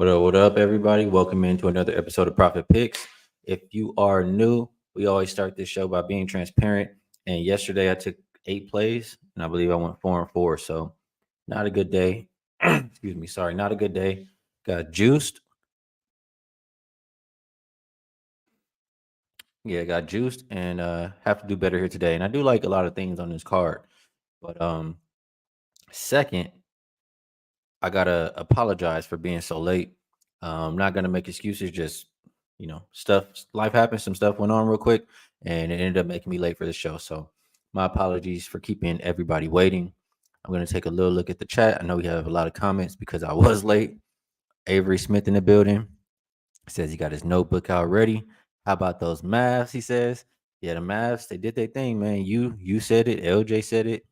What up, everybody? Welcome into another episode of Profit Picks. If you are new, we always start this show by being transparent. And yesterday I took 8 plays, and I believe I went 4-4. So not a good day. Excuse me. Sorry, not a good day. Got juiced. Yeah, got juiced, and have to do better here today. And I do like a lot of things on this card, but second, I gotta apologize for being so late. Not gonna make excuses. Just stuff. Life happens. Some stuff went on real quick, and it ended up making me late for the show. So, my apologies for keeping everybody waiting. I'm gonna take a little look at the chat. I know we have a lot of comments because I was late. Avery Smith in the building says he got his notebook out ready. How about those Mavs? He says, yeah, the Mavs. They did their thing, man. You said it. LJ said it.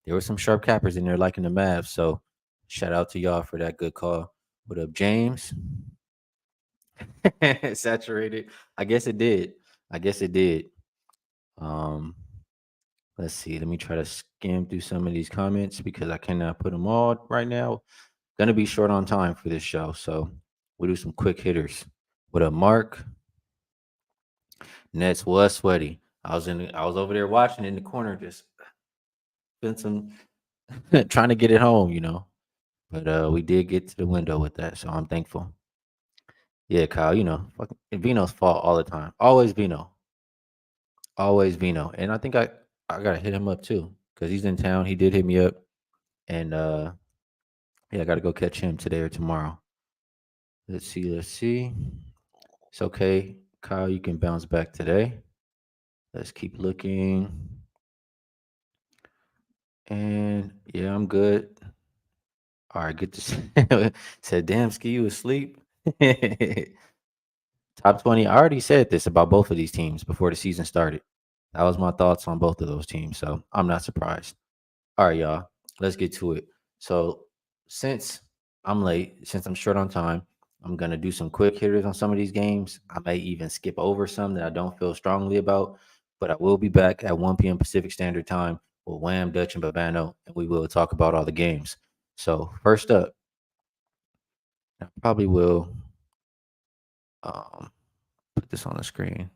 There were some sharp cappers in there liking the Mavs. So shout out to y'all for that good call. What up, James? Saturated. I guess it did. I guess it did. Um, let's see. Let me try to skim through some of these comments because I cannot put them all right now. Gonna be short on time for this show. So we'll do some quick hitters. What up, Mark? Nets was sweaty. I was over there watching in the corner, just been some trying to get it home. But we did get to the window with that, so I'm thankful. Yeah, Kyle, fucking Vino's fault all the time. Always Vino. Always Vino. And I think I gotta hit him up too. Because he's in town. He did hit me up. And yeah, I gotta go catch him today or tomorrow. Let's see. It's okay. Kyle, you can bounce back today. Let's keep looking. And yeah, I'm good. All right, good to see. Said, damn, Skee, you asleep? Top 20. I already said this about both of these teams before the season started. That was my thoughts on both of those teams. So I'm not surprised. All right, y'all. Let's get to it. So since I'm late, since I'm short on time, I'm gonna do some quick hitters on some of these games. I may even skip over some that I don't feel strongly about, but I will be back at 1 p.m. Pacific Standard Time with Wham, Dutch, and Babano, and we will talk about all the games. So first up, I probably will um, put this on the screen.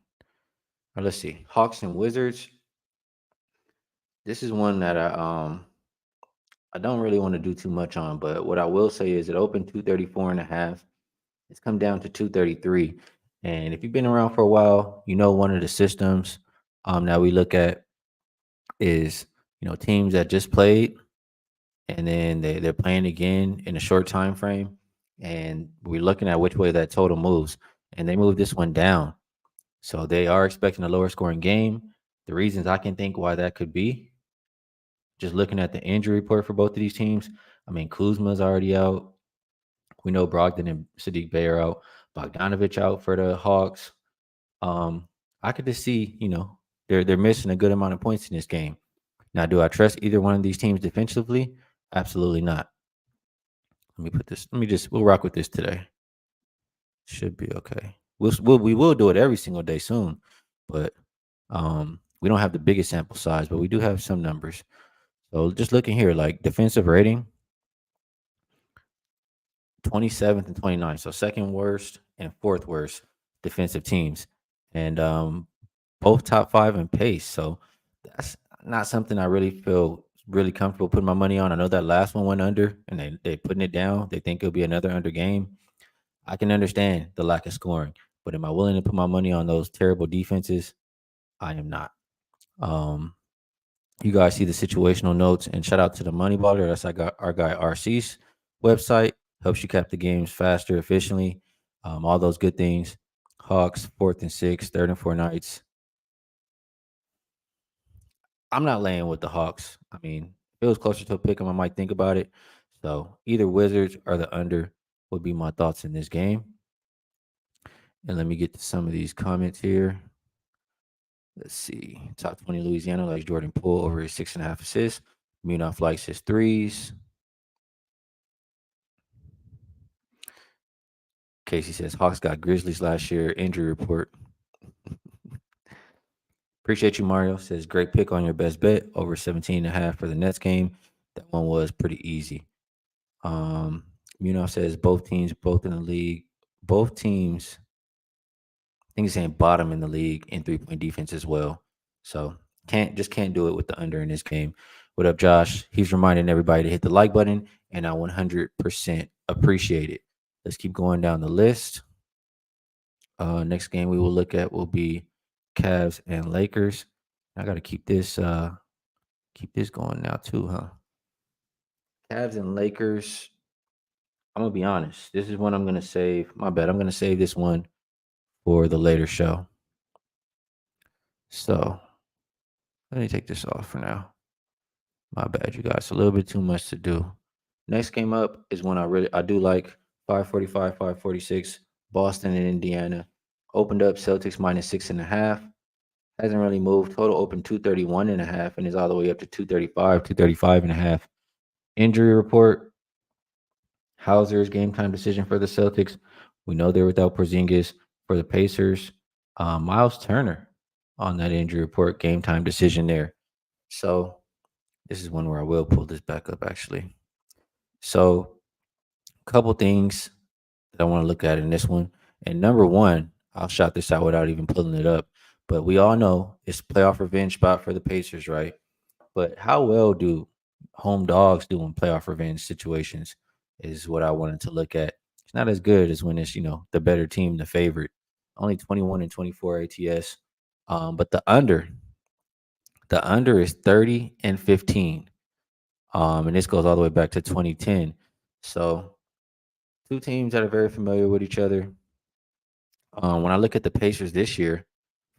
Let's see. Hawks and Wizards. This is one that I don't really want to do too much on, but what I will say is it opened 234 and a half. It's come down to 233. And if you've been around for a while, one of the systems that we look at is, teams that just played and then they're playing again in a short time frame. And we're looking at which way that total moves. And they moved this one down. So they are expecting a lower scoring game. The reasons I can think why that could be, just looking at the injury report for both of these teams. I mean, Kuzma's already out. We know Brogdon and Sadiq Bey are out. Bogdanovich out for the Hawks. I could just see, they're missing a good amount of points in this game. Now, do I trust either one of these teams defensively? Absolutely not. Let me put this. We'll rock with this today. Should be okay. We will do it every single day soon, but we don't have the biggest sample size, but we do have some numbers. So just looking here, like defensive rating, 27th and 29th. So second worst and fourth worst defensive teams. And both top five in pace. So that's not something I really feel really comfortable putting my money on. I know that last one went under and they putting it down. They think it'll be another under game. I can understand the lack of scoring, but am I willing to put my money on those terrible defenses? I am not. Um, you guys see the situational notes, and shout out to the Money Baller. That's our guy RC's website. Helps you cap the games faster, efficiently, all those good things. Hawks, 4th and 6th, 3rd and 4 nights. I'm not laying with the Hawks. I mean, if it was closer to a pick 'em, I might think about it. So either Wizards or the under would be my thoughts in this game. And let me get to some of these comments here. Let's see. Top 20 Louisiana likes Jordan Poole over his 6.5 assists. Munaf likes his threes. Casey says Hawks got Grizzlies last year. Injury report. Appreciate you, Mario. Says great pick on your best bet over 17.5 for the Nets game. That one was pretty easy. Munaf says both teams, both in the league. Both teams, I think he's saying bottom in the league in 3-point defense as well. So can't do it with the under in this game. What up, Josh? He's reminding everybody to hit the like button, and I 100% appreciate it. Let's keep going down the list. Next game we will look at will be Cavs and Lakers. I got to keep this going now too, huh? Cavs and Lakers. I'm gonna be honest. This is one I'm gonna save. My bad. I'm gonna save this one for the later show. So let me take this off for now. My bad, you guys. A little bit too much to do. Next game up is one I do like. 545, 546. Boston and Indiana. Opened up Celtics minus 6.5. Hasn't really moved. Total open 231.5 and is all the way up to 235, 235.5. Injury report. Hauser's game time decision for the Celtics. We know they're without Porzingis. For the Pacers, Miles Turner on that injury report, game time decision there. So this is one where I will pull this back up actually. So a couple things that I want to look at in this one. And number one, I'll shout this out without even pulling it up. But we all know it's playoff revenge spot for the Pacers, right? But how well do home dogs do in playoff revenge situations is what I wanted to look at. It's not as good as when it's, the better team, the favorite. Only 21 and 24 ATS. But the under is 30 and 15. And this goes all the way back to 2010. So two teams that are very familiar with each other. When I look at the Pacers this year,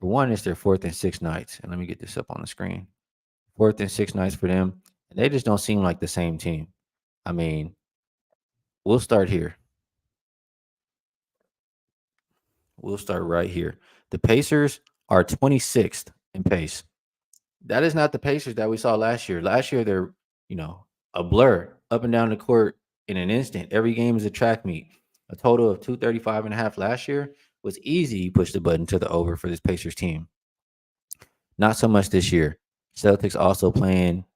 for one, it's their fourth and sixth nights. And let me get this up on the screen. Fourth and sixth nights for them. And they just don't seem like the same team. I mean, we'll start here. We'll start right here. The Pacers are 26th in pace. That is not the Pacers that we saw last year. Last year, they're, a blur up and down the court in an instant. Every game is a track meet. A total of 235.5 last year was easy. You push the button to the over for this Pacers team. Not so much this year. Celtics also playing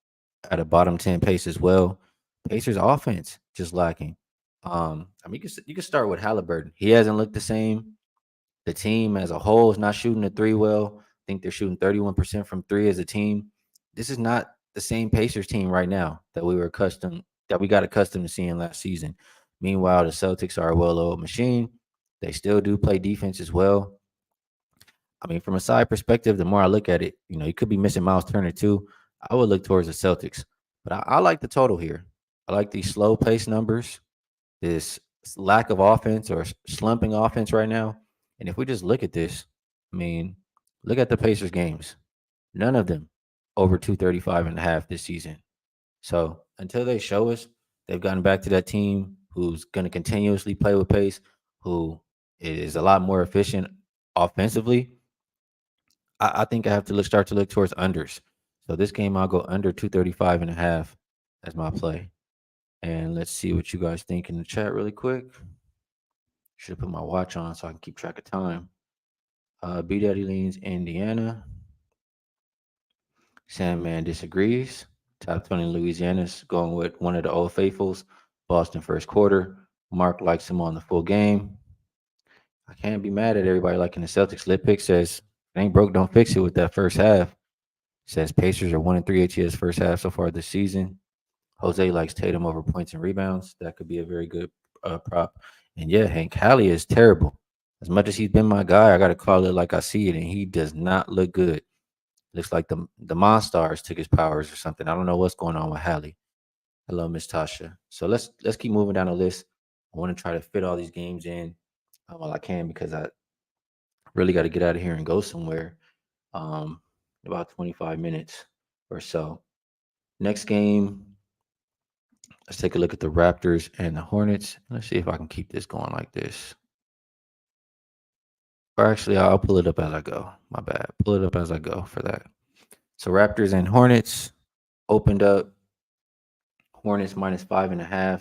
at a bottom 10 pace as well. Pacers offense just lacking. You can start with Halliburton. He hasn't looked the same. The team as a whole is not shooting the three well. I think they're shooting 31% from three as a team. This is not the same Pacers team right now that we got accustomed to seeing last season. Meanwhile, the Celtics are a well-oiled machine. They still do play defense as well. I mean, from a side perspective, the more I look at it, you could be missing Miles Turner too. I would look towards the Celtics, but I like the total here. I like these slow pace numbers, this lack of offense or slumping offense right now. And if we just look at this, I mean, look at the Pacers games. None of them over 235.5 this season. So until they show us they've gotten back to that team who's going to continuously play with pace, who is a lot more efficient offensively, I think I have to start to look towards unders. So this game, I'll go under 235.5 as my play. And let's see what you guys think in the chat really quick. Should put my watch on so I can keep track of time. B Daddy leans Indiana. Sandman disagrees. Top 20 Louisiana's going with one of the old faithfuls. Boston first quarter. Mark likes him on the full game. I can't be mad at everybody liking the Celtics. Lit Pick says, it ain't broke, don't fix it with that first half. Says Pacers are 1-3 ATS first half so far this season. Jose likes Tatum over points and rebounds. That could be a very good prop. And yeah, Hank Hallie is terrible. As much as he's been my guy, I got to call it like I see it, and he does not look good. Looks like the Monstars took his powers or something. I don't know what's going on with Hallie. Hello, Miss Tasha. So let's keep moving down the list. I want to try to fit all these games in while I can because I really got to get out of here and go somewhere. About 25 minutes or so. Next game, let's take a look at the Raptors and the Hornets. Let's see if I can keep this going like this. Or actually, I'll pull it up as I go. My bad. Pull it up as I go for that. So Raptors and Hornets opened up. Hornets minus 5.5.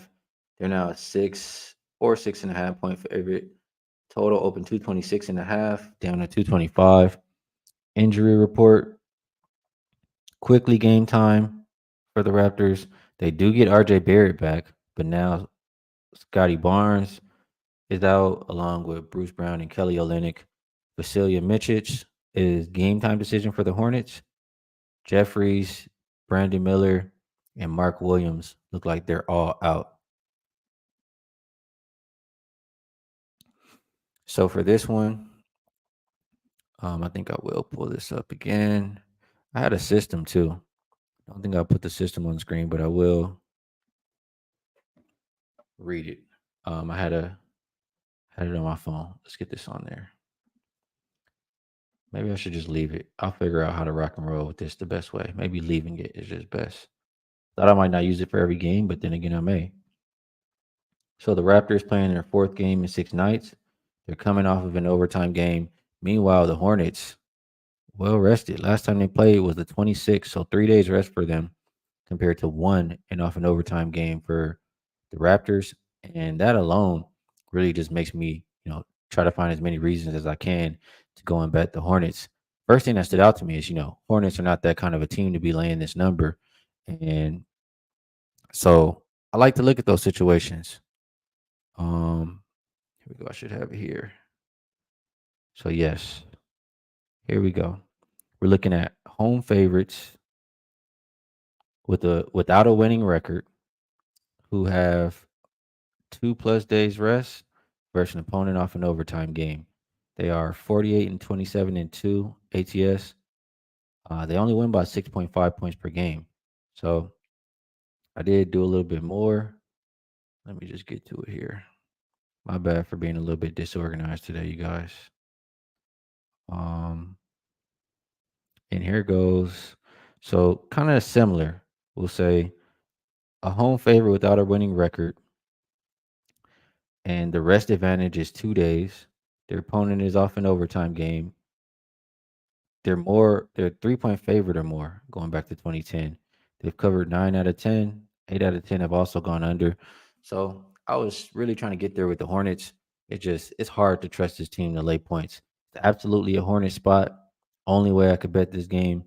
They're now a 6.5 point favorite. Total open 226.5, down to 225. Injury report. Quickly game time for the Raptors. They do get RJ Barrett back, but now Scotty Barnes is out, along with Bruce Brown and Kelly Olynyk. Vasilya Micic is game time decision for the Hornets. Jeffries, Brandon Miller, and Mark Williams look like they're all out. So for this one, I think I will pull this up again. I had a system too. I don't think I'll put the system on the screen, but I will read it. I had it on my phone. Let's get this on there. Maybe I should just leave it. I'll figure out how to rock and roll with this the best way. Maybe leaving it is just best. Thought I might not use it for every game, but then again, I may. So the Raptors playing their fourth game in 6 nights. They're coming off of an overtime game. Meanwhile, the Hornets, well rested. Last time they played was the 26th, so 3 days rest for them compared to one and off an overtime game for the Raptors. And that alone really just makes me, try to find as many reasons as I can to go and bet the Hornets. First thing that stood out to me is, Hornets are not that kind of a team to be laying this number. And so I like to look at those situations. Here we go. I should have it here. So yes, here we go. We're looking at home favorites without a winning record who have 2+ days rest versus an opponent off an overtime game. They are 48 and 27 and 2 ATS. They only win by 6.5 points per game. So I did do a little bit more. Let me just get to it here. My bad for being a little bit disorganized today, you guys. And here goes. So kind of similar. We'll say a home favorite without a winning record, and the rest advantage is 2 days. Their opponent is off an overtime game. They're 3 point favorite or more going back to 2010. They've covered 9 out of 10. 8 out of 10 have also gone under. So I was really trying to get there with the Hornets. It's hard to trust this team to lay points. It's absolutely a Hornet spot. Only way I could bet this game.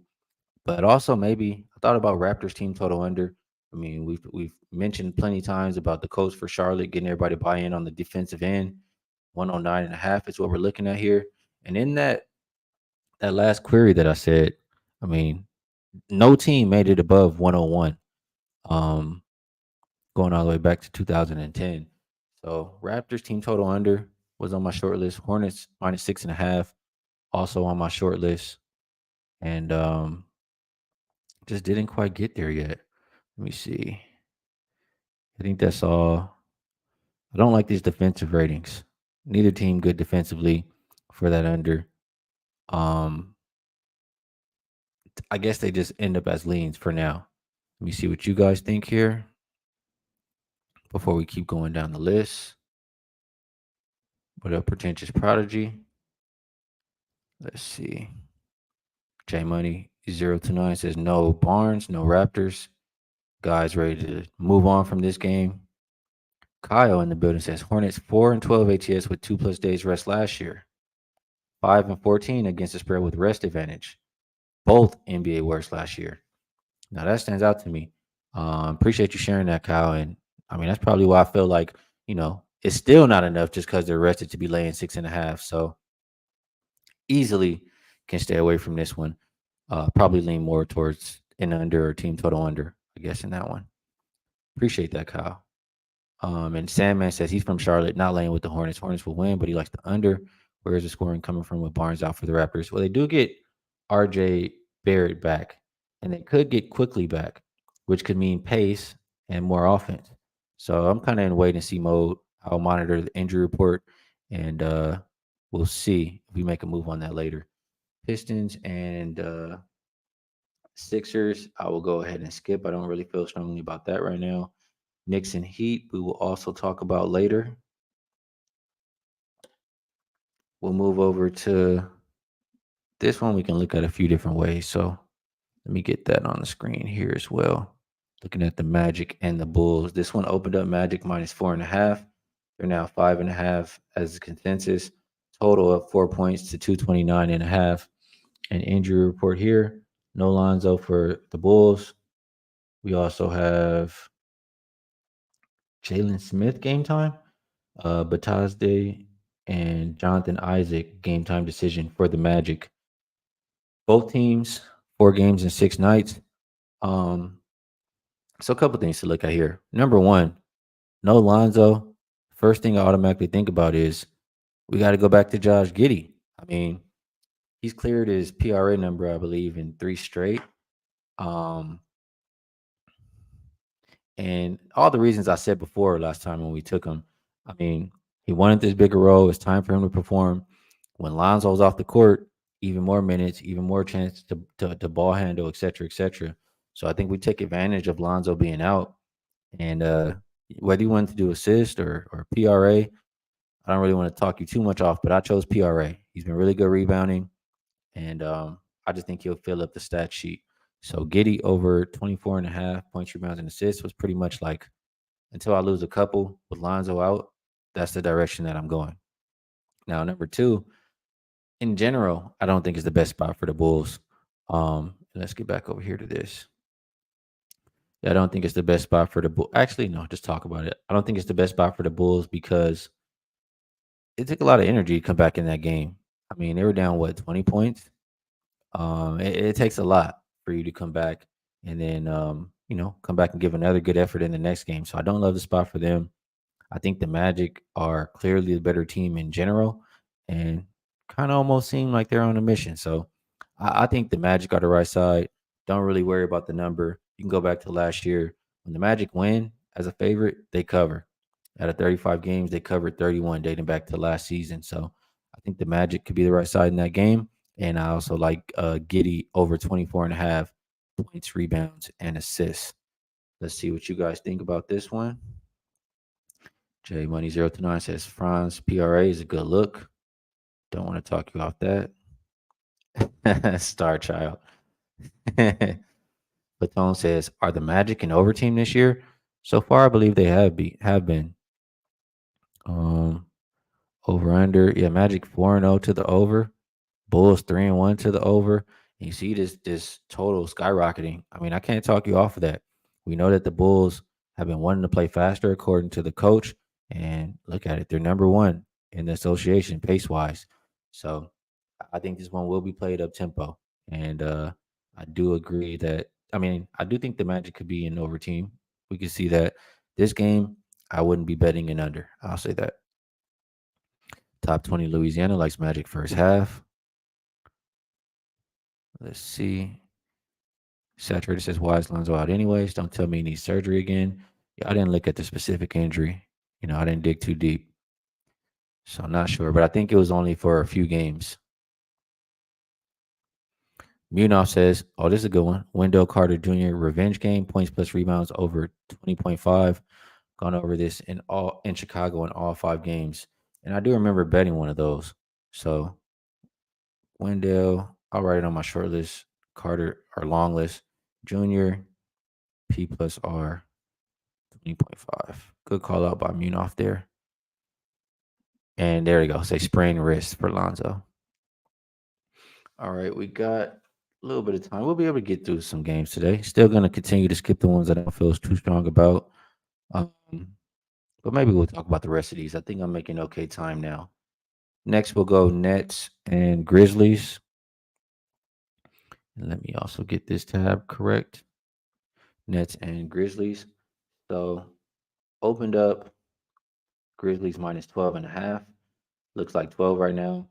But also maybe I thought about Raptors team total under. I mean, we've mentioned plenty times about the coach for Charlotte getting everybody buy in on the defensive end. 109.5 is what we're looking at here. And in that last query that I said, I mean, no team made it above 101. Going all the way back to 2010. So Raptors team total under was on my short list. Hornets -6.5 also on my short list. And just didn't quite get there yet. Let me see. I think that's all. I don't like these defensive ratings. Neither team good defensively for that under. Um, I guess they just end up as leans for now. Let me see what you guys think here before we keep going down the list. What up, pretentious prodigy? Let's see. J Money 029 says no Barnes, no Raptors. Guys ready to move on from this game. Kyle in the building says Hornets 4 and 12 ATS with 2+ days rest last year. 5 and 14 against the spread with rest advantage. Both NBA worst last year. Now that stands out to me. Appreciate you sharing that, Kyle. And I mean, that's probably why I feel like, it's still not enough just because they're rested to be laying 6.5. So easily can stay away from this one. Probably lean more towards an under or team total under, I guess, in that one. Appreciate that, Kyle. And Sandman says he's from Charlotte, not laying with the Hornets. Hornets will win, but he likes the under. Where is the scoring coming from with Barnes out for the Raptors? Well, they do get RJ Barrett back, and they could get quickly back, which could mean pace and more offense. So I'm kind of in wait and see mode. I'll monitor the injury report, and we'll see if we make a move on that later. Pistons and Sixers, I will go ahead and skip. I don't really feel strongly about that right now. Knicks and Heat, we will also talk about later. We'll move over to this one. We can look at a few different ways. So let me get that on the screen here as well. Looking at the Magic and the Bulls. This one opened up Magic -4.5. They're now 5.5 as a consensus. Total of 4 points to 229.5. An injury report here. No Lonzo for the Bulls. We also have Jalen Smith game time, Batazde and Jonathan Isaac game time decision for the Magic. Both teams, 4 games in 6 nights. Um, so a couple things to look at here. Number one, no Lonzo. First thing I automatically think about is we got to go back to Josh Giddey. I mean, he's cleared his PRA number, I believe, in 3 straight. Um, and all the reasons I said before last time when we took him. I mean, he wanted this bigger role. It's time for him to perform. When Lonzo's off the court, even more minutes, even more chance to ball handle, et cetera, et cetera. So I think we take advantage of Lonzo being out. And whether you want to do assist or PRA, I don't really want to talk you too much off, but I chose PRA. He's been really good rebounding, and I just think he'll fill up the stat sheet. So Giddy over 24 and a half points, rebounds, and assists was pretty much like until I lose a couple with Lonzo out, that's the direction that I'm going. Now, number two, in general, I don't think it's the best spot for the Bulls. Let's get back over here to this. Yeah, I don't think it's the best spot for the Bulls. Actually, no, just talk about it. I don't think it's the best spot for the Bulls because it took a lot of energy to come back in that game. I mean, they were down 20 points. It takes a lot for you to come back and then come back and give another good effort in the next game. So I don't love the spot for them. I think the Magic are clearly the better team in general, and kind of almost seem like they're on a mission. So I think the Magic are the right side. Don't really worry about the number. You can go back to last year when the Magic win as a favorite, they cover. Out of 35 games, they covered 31 dating back to last season. So I think the Magic could be the right side in that game. And I also like Giddy over 24 and a half points, rebounds, and assists. Let's see what you guys think about this one. J Money 029 says Franz PRA is a good look. Don't want to talk you off that. Star Child. Patone says, are the Magic an over team this year? So far, I believe they have been. Over under. Yeah, Magic 4-0 to the over. Bulls 3-1 to the over. And you see this total skyrocketing. I mean, I can't talk you off of that. We know that the Bulls have been wanting to play faster according to the coach. And look at it, they're number one in the association pace wise. So I think this one will be played up tempo. And I do agree that I do think the Magic could be an over team. We can see that this game, I wouldn't be betting an under. I'll say that. Top 20 Louisiana likes Magic first half. Let's see. Saturated says, why is Lonzo out anyways? Don't tell me he needs surgery again. Yeah, I didn't look at the specific injury. I didn't dig too deep. So I'm not sure, but I think it was only for a few games. Munoz says, oh, this is a good one. Wendell Carter Jr. revenge game, points plus rebounds over 20.5. Gone over this in Chicago in all 5 games. And I do remember betting one of those. So Wendell, I'll write it on my short list. Carter, or long list. Junior, P plus R, 20.5. Good call out by Munoz there. And there you go. Say sprained wrist for Lonzo. All right, we got a little bit of time. We'll be able to get through some games today. Still going to continue to skip the ones that I don't feel too strong about. But maybe we'll talk about the rest of these. I think I'm making okay time now. Next, we'll go Nets and Grizzlies. And let me also get this tab correct. Nets and Grizzlies. So opened up Grizzlies minus 12 and a half. Looks like 12 right now.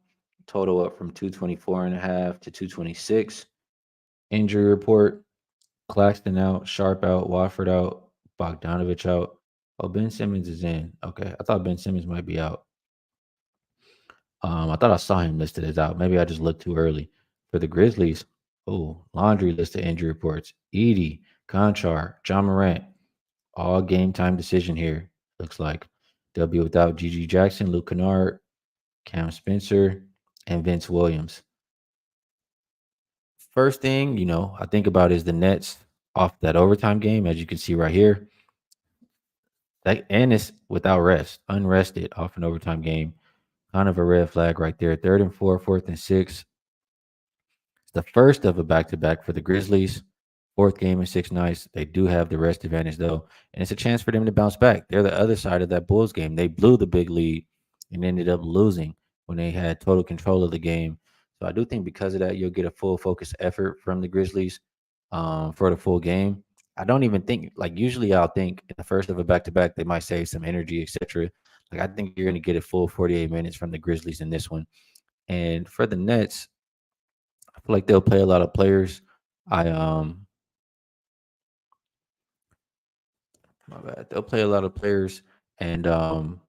Total up from 224 and a half to 226. Injury report. Claxton out, Sharp out, Wofford out, Bogdanovich out. Oh, Ben Simmons is in. Okay. I thought Ben Simmons might be out. I thought I saw him listed as out. Maybe I just looked too early. For the Grizzlies, laundry list of injury reports. Edie, Conchar, John Morant. All game time decision here. Looks like they'll be without Gigi Jackson, Luke Kennard, Cam Spencer, and Vince Williams. First thing, I think about is the Nets off that overtime game, as you can see right here. And it's without rest, unrested off an overtime game. Kind of a red flag right there. 3rd and 4, 4th and 6. It's the first of a back-to-back for the Grizzlies. fourth game in 6 nights. They do have the rest advantage though, and it's a chance for them to bounce back. They're the other side of that Bulls game. They blew the big lead and ended up losing when they had total control of the game. So I do think because of that, you'll get a full focus effort from the Grizzlies for the full game. I don't even think like usually I'll think in the first of a back to back they might save some energy, etc. Like I think you're gonna get a full 48 minutes from the Grizzlies in this one. And for the Nets, I feel like they'll play a lot of players. I my bad. They'll play a lot of players, and I'm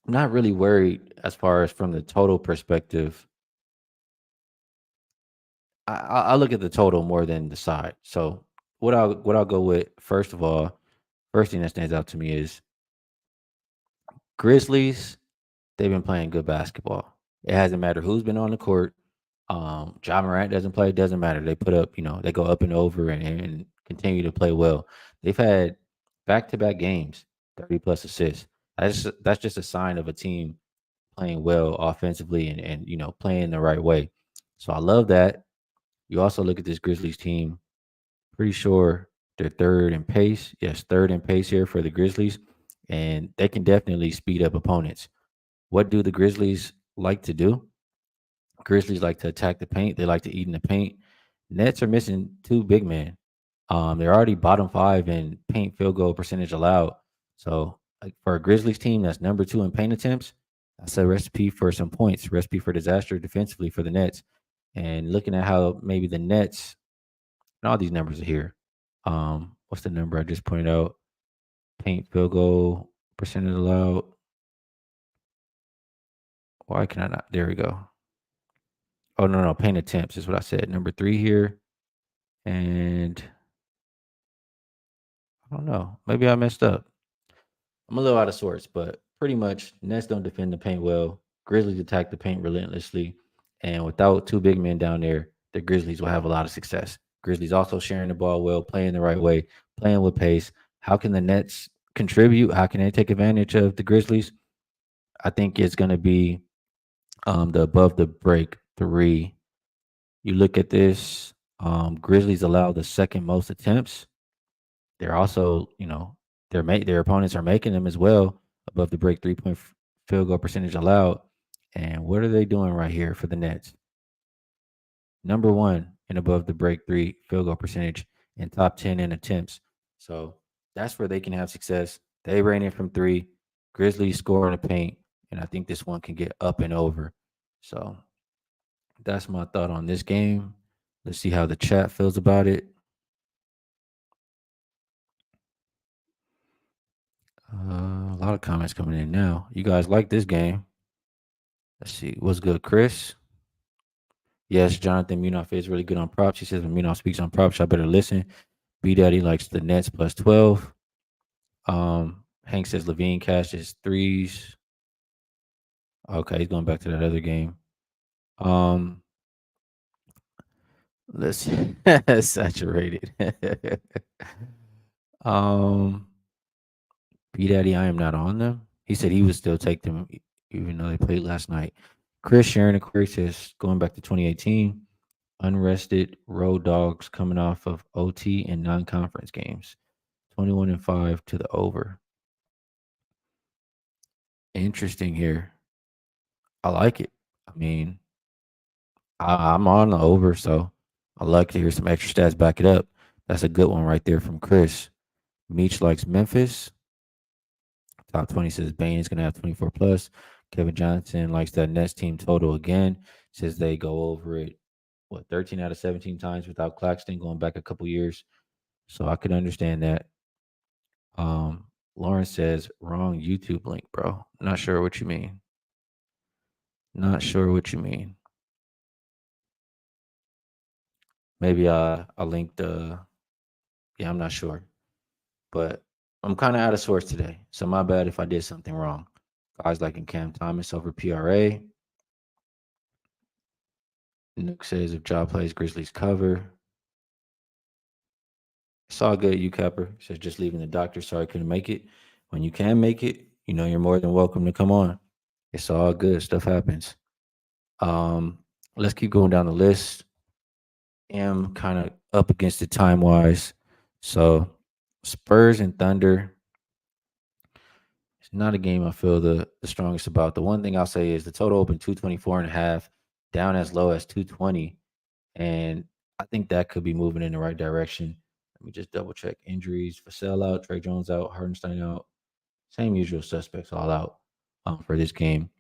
not really worried as far as from the total perspective. I look at the total more than the side. So what I'll go with first of all, first thing that stands out to me is Grizzlies. They've been playing good basketball. It hasn't mattered who's been on the court. Ja Morant doesn't play, it doesn't matter. They put up, they go up and over and continue to play well. They've had back to back games, 30 plus assists. That's just a sign of a team playing well offensively and playing the right way. So I love that. You also look at this Grizzlies team, pretty sure they're third in pace. Yes, third in pace here for the Grizzlies. And they can definitely speed up opponents. What do the Grizzlies like to do? Grizzlies like to attack the paint. They like to eat in the paint. Nets are missing two big men. They're already bottom five in paint field goal percentage allowed. So, like for a Grizzlies team that's number two in paint attempts, that's a recipe for some points, recipe for disaster defensively for the Nets. And looking at how maybe the Nets, and all these numbers are here. What's the number I just pointed out? Paint field goal percentage allowed. Why can I not? There we go. Oh no, paint attempts is what I said. Number three here. And I don't know. Maybe I messed up. I'm a little out of sorts, but pretty much Nets don't defend the paint well. Grizzlies attack the paint relentlessly. And without two big men down there, the Grizzlies will have a lot of success. Grizzlies also sharing the ball well, playing the right way, playing with pace. How can the Nets contribute? How can they take advantage of the Grizzlies? I think it's going to be the above the break three. You look at this, Grizzlies allow the second most attempts. They're also, their opponents are making them as well above the break 3 point field goal percentage allowed. And what are they doing right here for the Nets? Number one in above the break three field goal percentage and top 10 in attempts. So that's where they can have success. They ran in from three. Grizzlies score in the paint. And I think this one can get up and over. So that's my thought on this game. Let's see how the chat feels about it. A lot of comments coming in now. You guys like this game? Let's see. What's good, Chris? Yes, Jonathan Munoz is really good on props. He says when Munoz speaks on props, I better listen. B Daddy likes the Nets plus 12. Hank says Levine cashes threes. Okay, he's going back to that other game. Let's see. Saturated. B Daddy, I am not on them. He said he would still take them even though they played last night. Chris Sharon Aquarius says going back to 2018, unrested road dogs coming off of OT and non-conference games, 21-5 to the over. Interesting here. I like it. I mean, I'm on the over, so I like to hear some extra stats back it up. That's a good one right there from Chris. Meech likes Memphis. Top 20 says Bain is going to have 24 plus. Kevin Johnson likes that Nets team total again. Says they go over it, 13 out of 17 times without Claxton going back a couple years. So I could understand that. Lauren says wrong YouTube link, bro. Not sure what you mean. Not sure what you mean. Maybe I linked yeah, I'm not sure. But I'm kind of out of sorts today. So my bad if I did something wrong. Guys liking Cam Thomas over PRA. Nook says if Ja plays Grizzlies cover. It's all good, you Capper. Says just leaving the doctor. Sorry couldn't make it. When you can make it, you're more than welcome to come on. It's all good. Stuff happens. Let's keep going down the list. Am kind of up against it time wise. So Spurs and Thunder. It's not a game I feel the strongest about. The one thing I'll say is the total open 224.5, down as low as 220. And I think that could be moving in the right direction. Let me just double check injuries. Vassell out, Trey Jones out, Hardenstein out. Same usual suspects all out for this game.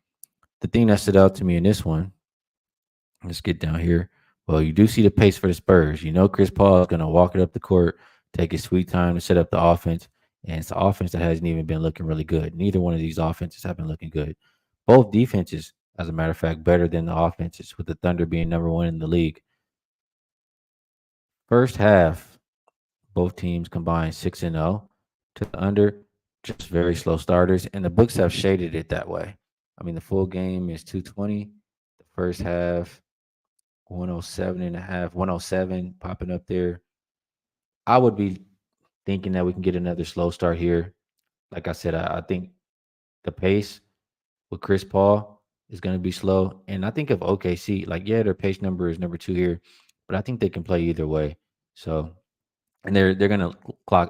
The thing that stood out to me in this one, let's get down here. Well, you do see the pace for the Spurs. You know Chris Paul is going to walk it up the court, take his sweet time to set up the offense. And it's the offense that hasn't even been looking really good. Neither one of these offenses have been looking good. Both defenses, as a matter of fact, better than the offenses, with the Thunder being number one in the league. First half, both teams combined 6-0 to the under, just very slow starters. And the books have shaded it that way. I mean, the full game is 220. The first half, 107 and a half, 107 popping up there. I would be thinking that we can get another slow start here. Like I said, I think the pace with Chris Paul is going to be slow. And I think of OKC, like, yeah, their pace number is number 2 here, but I think they can play either way. So, and they're going to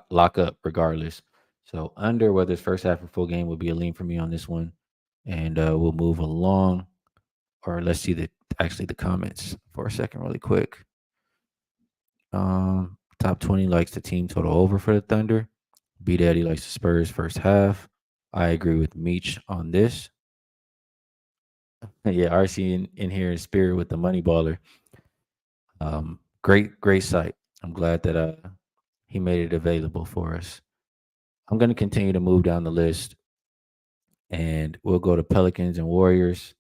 lock up regardless. So, under whether it's first half or full game would be a lean for me on this one. And we'll move along. Or let's see the comments for a second, really quick. Top 20 likes the team total over for the Thunder. B Daddy likes the Spurs first half. I agree with Meech on this. Yeah, RC in here in spirit with the money baller. Great site. I'm glad that he made it available for us. I'm going to continue to move down the list, and we'll go to Pelicans and Warriors.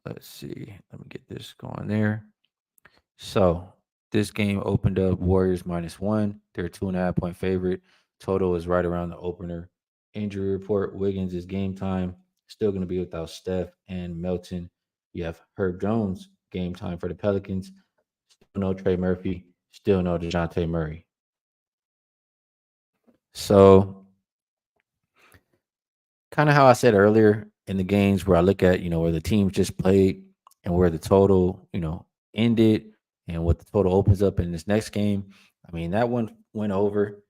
Let's see. Let me get this going there. So this game opened up Warriors -1. They're a 2.5 point favorite. Total is right around the opener. Injury report: Wiggins is game time. Still going to be without Steph and Melton. You have Herb Jones game time for the Pelicans. Still no Trey Murphy. Still no DeJounte Murray. So kind of how I said earlier in the games where I look at, where the teams just played and where the total, ended and what the total opens up in this next game. I mean, that one went over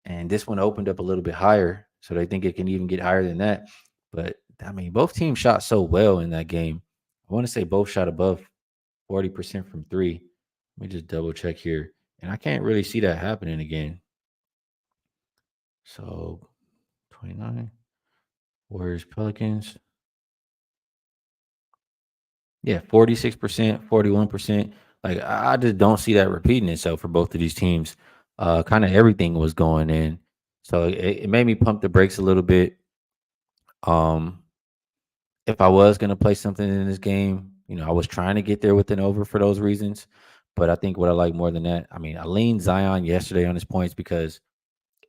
and this one opened up a little bit higher. So they think it can even get higher than that. But I mean, both teams shot so well in that game. I want to say both shot above 40% from three. Let me just double check here. And I can't really see that happening again. So 29. Warriors, Pelicans. Yeah, 46%, 41%. Like I just don't see that repeating itself for both of these teams. Kind of everything was going in. So it made me pump the brakes a little bit. Um, if I was gonna play something in this game, I was trying to get there with an over for those reasons. But I think what I like more than that, I mean, I leaned Zion yesterday on his points because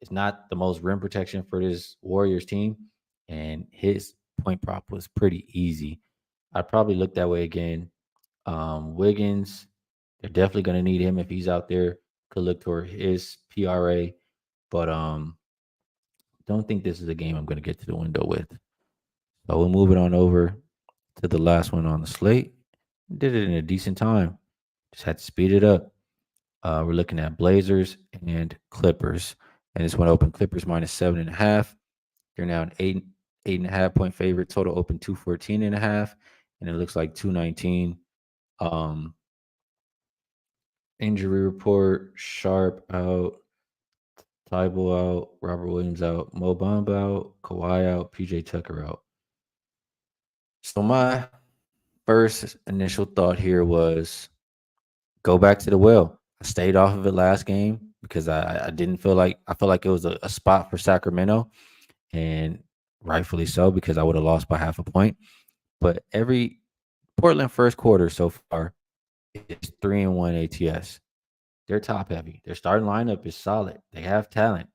it's not the most rim protection for this Warriors team, and his point prop was pretty easy. I'd probably look that way again. Wiggins, they're definitely going to need him if he's out there. Could look toward his PRA, but don't think this is a game I'm going to get to the window with. So we'll move it on over to the last one on the slate. Did it in a decent time. Just had to speed it up. We're looking at Blazers and Clippers, and this one open Clippers -7.5. They're now an 8.5 point favorite. Total open 214.5, and it looks like 219. Injury report: Sharp out, Tybal out, Robert Williams out, Mo Bamba out, Kawhi out, PJ Tucker out. So my first initial thought here was go back to the well. I stayed off of it last game because I didn't feel like I felt like it was a spot for Sacramento, and rightfully so because I would have lost by half a point. But every Portland first quarter so far is 3-1 ATS. They're top heavy. Their starting lineup is solid. They have talent.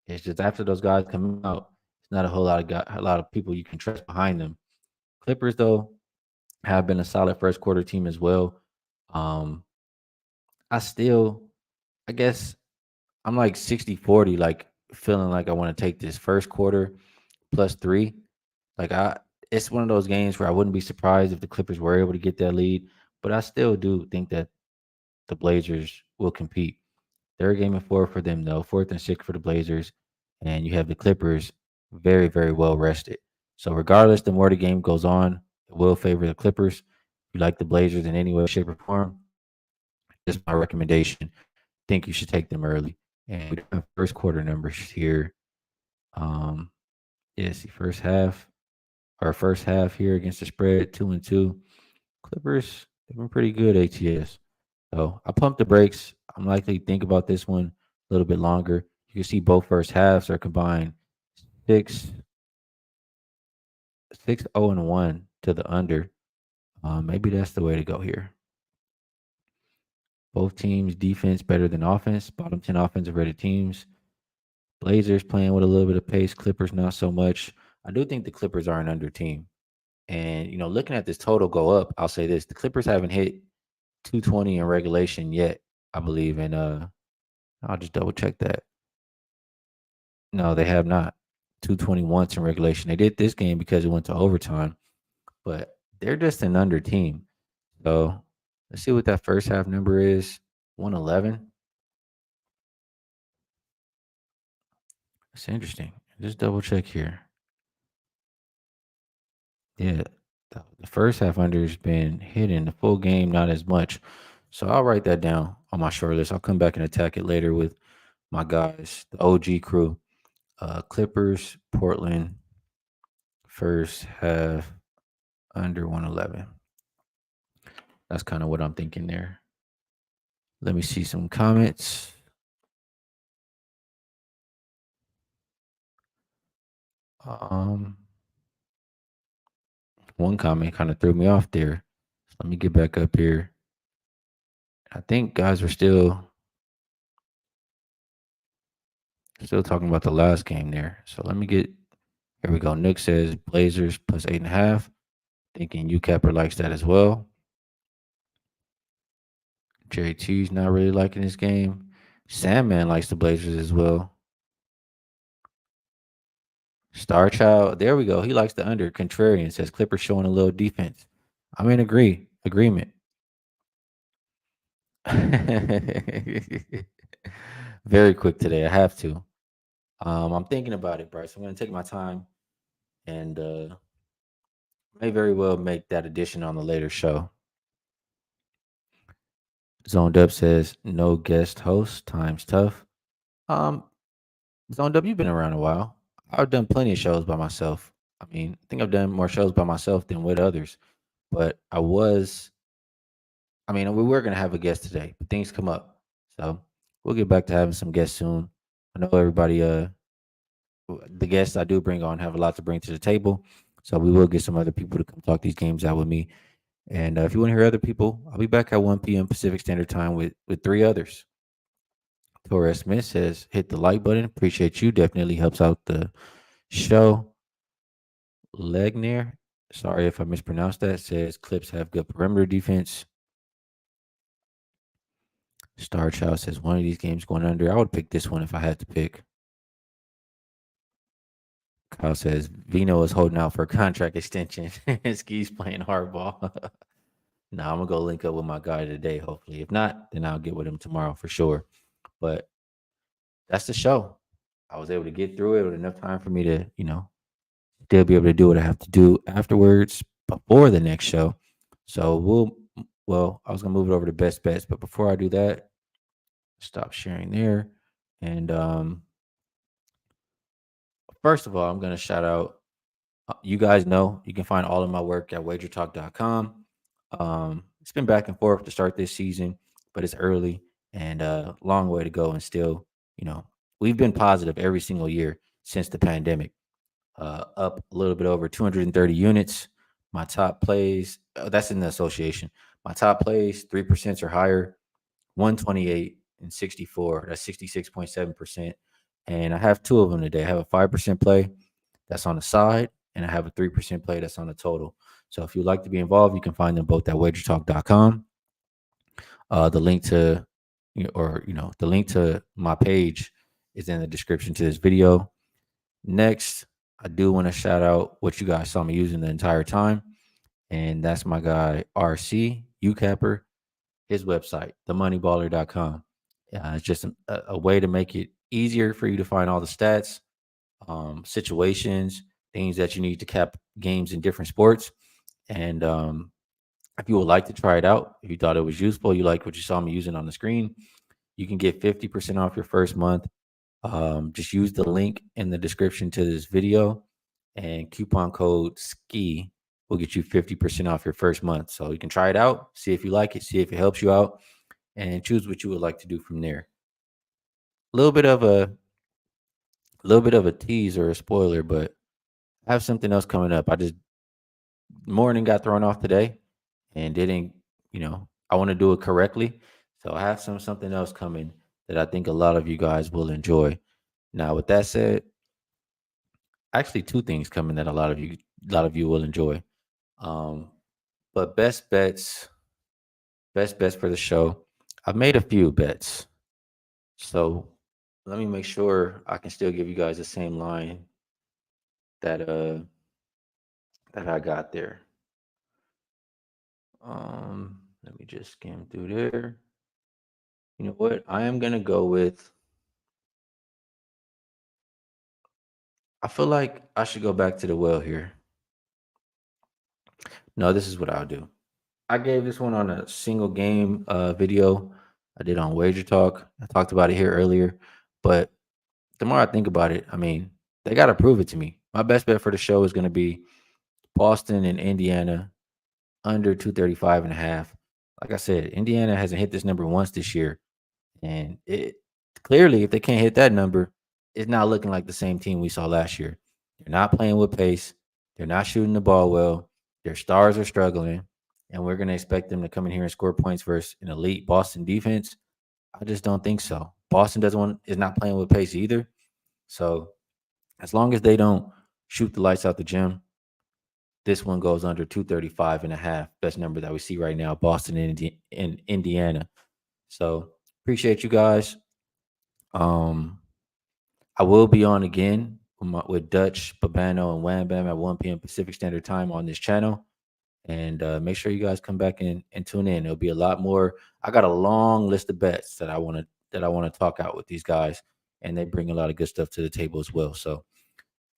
It's just after those guys come out, it's not a whole lot of a lot of people you can trust behind them. Clippers though have been a solid first quarter team as well. Um, I still, I guess I'm like 60-40, like feeling like I want to take this first quarter +3. Like it's one of those games where I wouldn't be surprised if the Clippers were able to get that lead, but I still do think that the Blazers will compete. Third game and four for them though. Fourth and six for the Blazers, and you have the Clippers very, very well rested. So regardless, the more the game goes on, it will favor the Clippers. If you like the Blazers in any way, shape, or form, just my recommendation. Think you should take them early. And we have first quarter numbers here. Um, yes, the first half here against the spread, 2-2. Clippers, they've been pretty good ATS. So I pumped the brakes. I'm likely to think about this one a little bit longer. You can see both first halves are combined 6 6-0-1 to the under. Maybe that's the way to go here. Both teams defense better than offense. Bottom 10 offensive rated teams. Blazers playing with a little bit of pace. Clippers not so much. I do think the Clippers are an under team. And looking at this total go up, I'll say this: the Clippers haven't hit 220 in regulation yet, I believe. And I'll just double check that. No, they have not. 220 once in regulation. They did this game because it went to overtime, but they're just an under team. So let's see what that first half number is. 111. It's interesting. Just double check here. Yeah, the first half under has been hidden. The full game, not as much. So I'll write that down on my short list. I'll come back and attack it later with my guys, the OG crew. Clippers, Portland, first half under 111. That's kind of what I'm thinking there. Let me see some comments. Um, One comment kind of threw me off there. So let me get back up here. I think guys were still talking about the last game there. So let me get here we go. Nick says Blazers plus 8.5. Thinking UCapper likes that as well. JT's not really liking this game. Sandman likes the Blazers as well. Star Child, there we go. He likes the under. Contrarian says Clippers showing a little defense. I'm in agreement. Very quick today. I have to. I'm thinking about it, Bryce. I'm going to take my time and may very well make that addition on the later show. Zoned Up says no guest host. Time's tough. Um, Zoned Up, you've been around a while. I've done plenty of shows by myself. I mean, I think I've done more shows by myself than with others. But we were going to have a guest today, but things come up. So we'll get back to having some guests soon. I know everybody, the guests I do bring on have a lot to bring to the table. So we will get some other people to come talk these games out with me. And if you want to hear other people, I'll be back at 1 p.m. Pacific Standard Time with three others. Torres Smith says, hit the like button. Appreciate you. Definitely helps out the show. Legner, sorry if I mispronounced that, says Clips have good perimeter defense. Star Child says one of these games going under. I would pick this one if I had to pick. Kyle says Vino is holding out for a contract extension. Skee's playing hardball. Nah, I'm gonna go link up with my guy today. Hopefully, if not, then I'll get with him tomorrow for sure. But that's the show. I was able to get through it with enough time for me to, still be able to do what I have to do afterwards before the next show. So I was gonna move it over to best bets, but before I do that, stop sharing there. And first of all, I'm gonna shout out. You guys know you can find all of my work at wagertalk.com. It's been back and forth to start this season, but it's early and long way to go. And still, we've been positive every single year since the pandemic. Up a little bit over 230 units. My top plays, that's in the association. My top plays, 3% or higher, 128 and 64. That's 66.7%. And I have two of them today. I have a 5% play that's on the side, and I have a 3% play that's on the total. So if you'd like to be involved, you can find them both at wagertalk.com. The link to, the link to my page is in the description to this video. Next, I do want to shout out what you guys saw me using the entire time, and that's my guy RC UCapper. his website, themoneyballer.com. It's just a way to make it easier for you to find all the stats, situations, things that you need to cap games in different sports. And if you would like to try it out, if you thought it was useful, you like what you saw me using on the screen, you can get 50% off your first month. Just use the link in the description to this video, and coupon code SKEE will get you 50% off your first month. So you can try it out, see if you like it, see if it helps you out, and choose what you would like to do from there. A little bit of a tease or a spoiler, but I have something else coming up. I just morning got thrown off today and didn't, I want to do it correctly. So I have something else coming that I think a lot of you guys will enjoy. Now, with that said, actually two things coming that a lot of you will enjoy. Um, but best bets for the show. I've made a few bets. So let me make sure I can still give you guys the same line that that I got there. Let me just skim through there. You know what? I am gonna go with. I feel like I should go back to the well here. No, this is what I'll do. I gave this one on a single game video I did on Wagertalk. I talked about it here earlier, but the more I think about it, I mean, they got to prove it to me. My best bet for the show is going to be Boston and Indiana under 235 and a half. Like I said, Indiana hasn't hit this number once this year. And it clearly, if they can't hit that number, it's not looking like the same team we saw last year. They're not playing with pace. They're not shooting the ball well. Their stars are struggling. And we're going to expect them to come in here and score points versus an elite Boston defense. I just don't think so. Boston is not playing with pace either. So as long as they don't shoot the lights out the gym, this one goes under 235 and a half. Best number that we see right now, Boston and Indiana. So appreciate you guys. Um, I will be on again with Dutch, Babano, and Wham Bam at 1 p.m. Pacific Standard Time on this channel. And make sure you guys come back and tune in. There'll be a lot more. I got a long list of bets that I want to talk out with these guys, and they bring a lot of good stuff to the table as well. So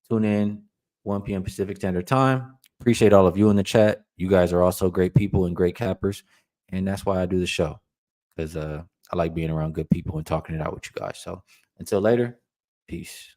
tune in 1 p.m. Pacific Standard Time. Appreciate all of you in the chat. You guys are also great people and great cappers, and that's why I do the show, because I like being around good people and talking it out with you guys. So until later, peace.